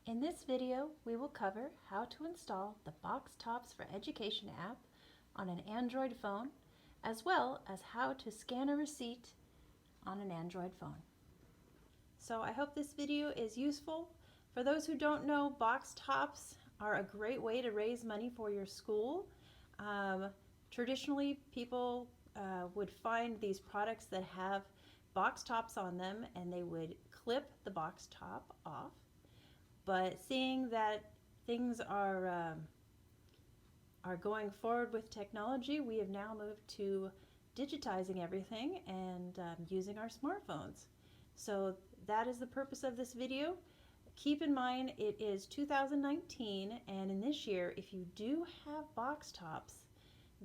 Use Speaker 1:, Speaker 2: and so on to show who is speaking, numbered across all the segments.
Speaker 1: In this video, we will cover how to install the BoxTops for Education app on an Android phone, as well as how to scan a receipt on an Android phone. So I hope this video is useful. For those who don't know, BoxTops are a great way to raise money for your school. Traditionally, people would find these products that have box tops on them and they would clip the box top off. But seeing that things are going forward with technology, we have now moved to digitizing everything and using our smartphones. So that is the purpose of this video. Keep in mind it is 2019, and in this year, if you do have box tops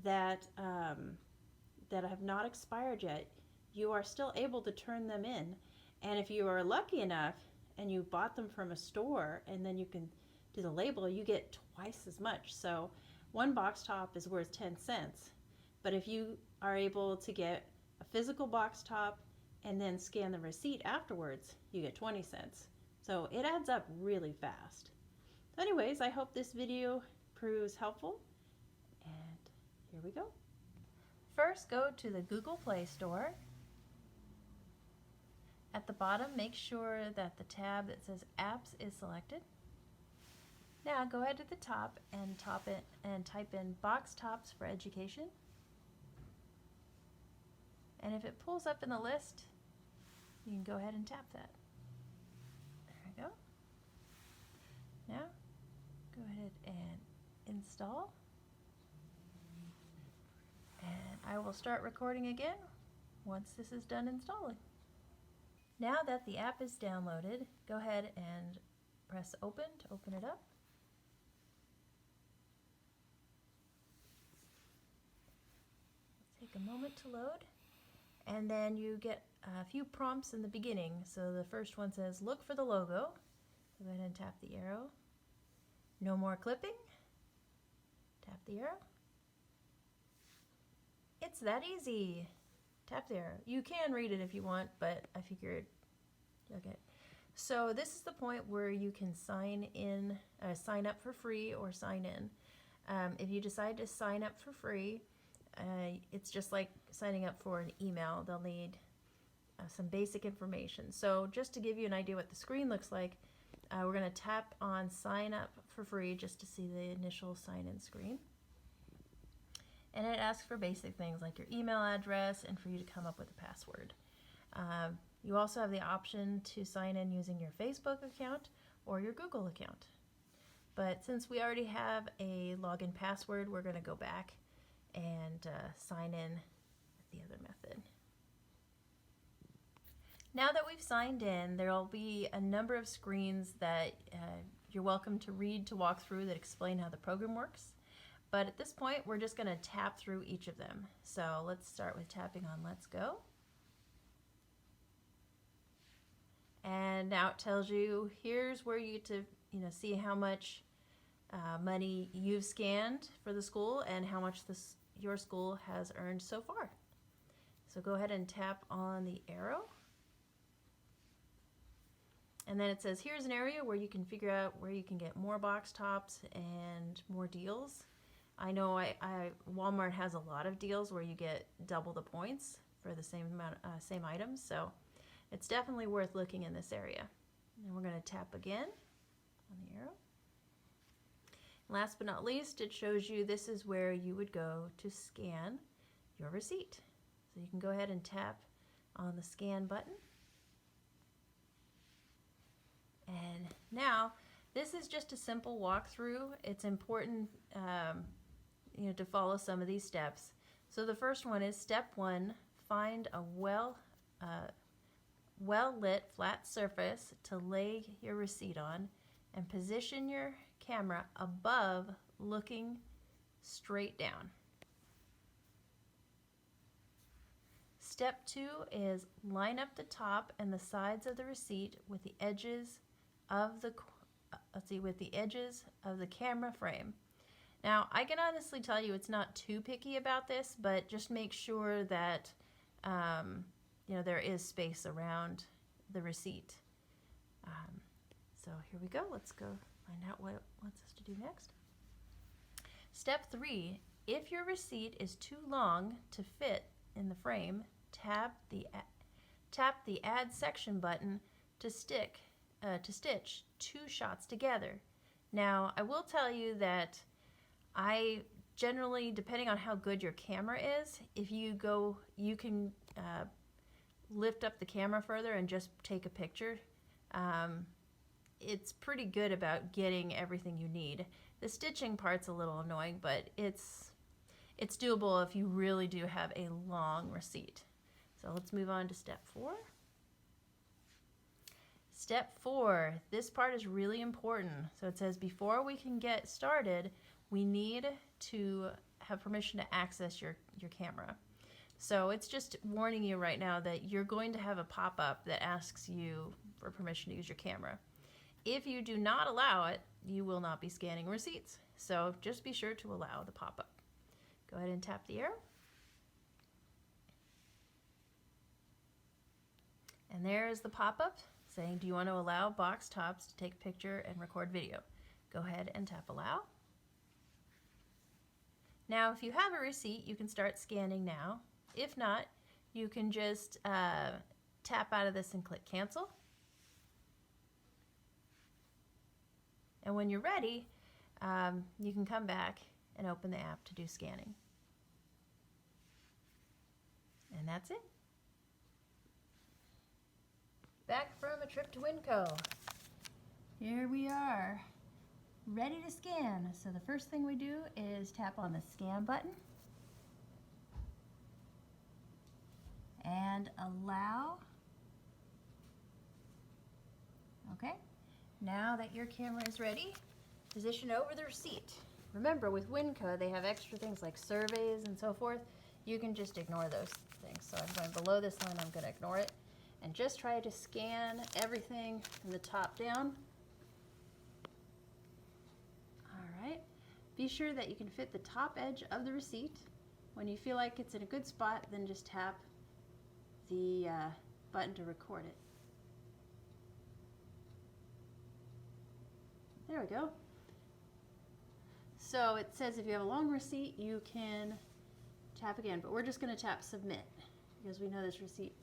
Speaker 1: that have not expired yet, you are still able to turn them in. And if you are lucky enough and you bought them from a store and then you can do the label, you get twice as much. So one box top is worth 10 cents. But if you are able to get a physical box top and then scan the receipt afterwards, you get 20 cents. So it adds up really fast. So anyways, I hope this video proves helpful. And here we go. First, go to the Google Play Store. At the bottom, make sure that the tab that says Apps is selected. Now go ahead to the top and type in BoxTops for Education. And if it pulls up in the list, you can go ahead and tap that. There we go. Now, go ahead and install. And I will start recording again once this is done installing. Now that the app is downloaded, go ahead and press open to open it up. Take a moment to load, and then you get a few prompts in the beginning. So the first one says look for the logo. Go ahead and tap the arrow. No more clipping. Tap the arrow. It's that easy. Tap the arrow. You can read it if you want, but I figured, okay. So this is the point where you can sign up for free or sign in. If you decide to sign up for free, it's just like signing up for an email. They'll need some basic information. So just to give you an idea what the screen looks like, we're going to tap on sign up for free just to see the initial sign-in screen. And it asks for basic things like your email address and for you to come up with a password. You also have the option to sign in using your Facebook account or your Google account. But since we already have a login password, we're going to go back and sign in with the other method. Now that we've signed in, there will be a number of screens that you're welcome to read to walk through that explain how the program works. But at this point, we're just going to tap through each of them. So let's start with tapping on Let's Go. And now it tells you here's where you get to see how much money you've scanned for the school and how much your school has earned so far. So go ahead and tap on the arrow. And then it says here's an area where you can figure out where you can get more box tops and more deals. I know Walmart has a lot of deals where you get double the points for the same amount, same items, so it's definitely worth looking in this area. And we're going to tap again on the arrow. Last but not least, it shows you this is where you would go to scan your receipt. So you can go ahead and tap on the scan button. And now, this is just a simple walkthrough. It's important to follow some of these steps. So the first one is step 1, find a well-lit flat surface to lay your receipt on and position your camera above looking straight down. Step 2 is line up the top and the sides of the receipt with the edges of the camera frame. Now, I can honestly tell you it's not too picky about this, but just make sure that there is space around the receipt. So here we go. Let's go find out what it wants us to do next. Step 3, if your receipt is too long to fit in the frame, tap the Add Section button to stitch 2 shots together. Now, I will tell you that I generally, depending on how good your camera is, if you can lift up the camera further and just take a picture. It's pretty good about getting everything you need. The stitching part's a little annoying, but it's doable if you really do have a long receipt. So let's move on to step 4. Step 4, this part is really important. So it says before we can get started, we need to have permission to access your camera. So it's just warning you right now that you're going to have a pop-up that asks you for permission to use your camera. If you do not allow it, you will not be scanning receipts. So just be sure to allow the pop-up. Go ahead and tap the arrow. And there is the pop-up saying, do you want to allow box tops to take a picture and record video? Go ahead and tap allow. Now, if you have a receipt, you can start scanning now. If not, you can just tap out of this and click cancel. And when you're ready, you can come back and open the app to do scanning. And that's it. Back from a trip to Winco. Here we are, ready to scan. So the first thing we do is tap on the scan button and allow. Okay, now that your camera is ready, position over the receipt. Remember, with Winco, they have extra things like surveys and so forth. You can just ignore those things. So I'm going below this line, I'm going to ignore it. And just try to scan everything from the top down. All right. Be sure that you can fit the top edge of the receipt. When you feel like it's in a good spot, then just tap the button to record it. There we go. So it says if you have a long receipt, you can tap again, but we're just going to tap submit because we know this receipt.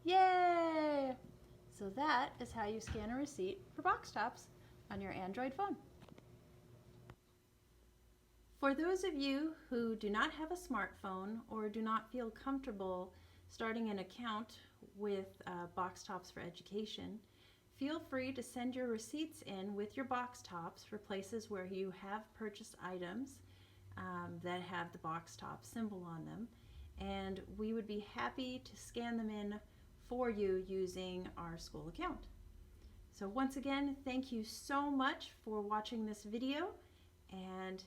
Speaker 1: Yay! So that is how you scan a receipt for box tops on your Android phone. For those of you who do not have a smartphone or do not feel comfortable starting an account with Box Tops for Education, feel free to send your receipts in with your box tops for places where you have purchased items that have the box top symbol on them, and we would be happy to scan them in for you using our school account. So once again, thank you so much for watching this video, and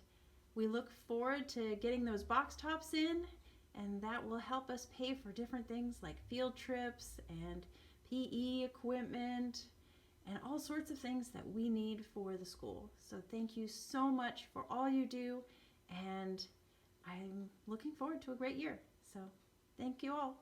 Speaker 1: we look forward to getting those box tops in, and that will help us pay for different things like field trips and PE equipment and all sorts of things that we need for the school. So thank you so much for all you do, and I'm looking forward to a great year. So thank you all.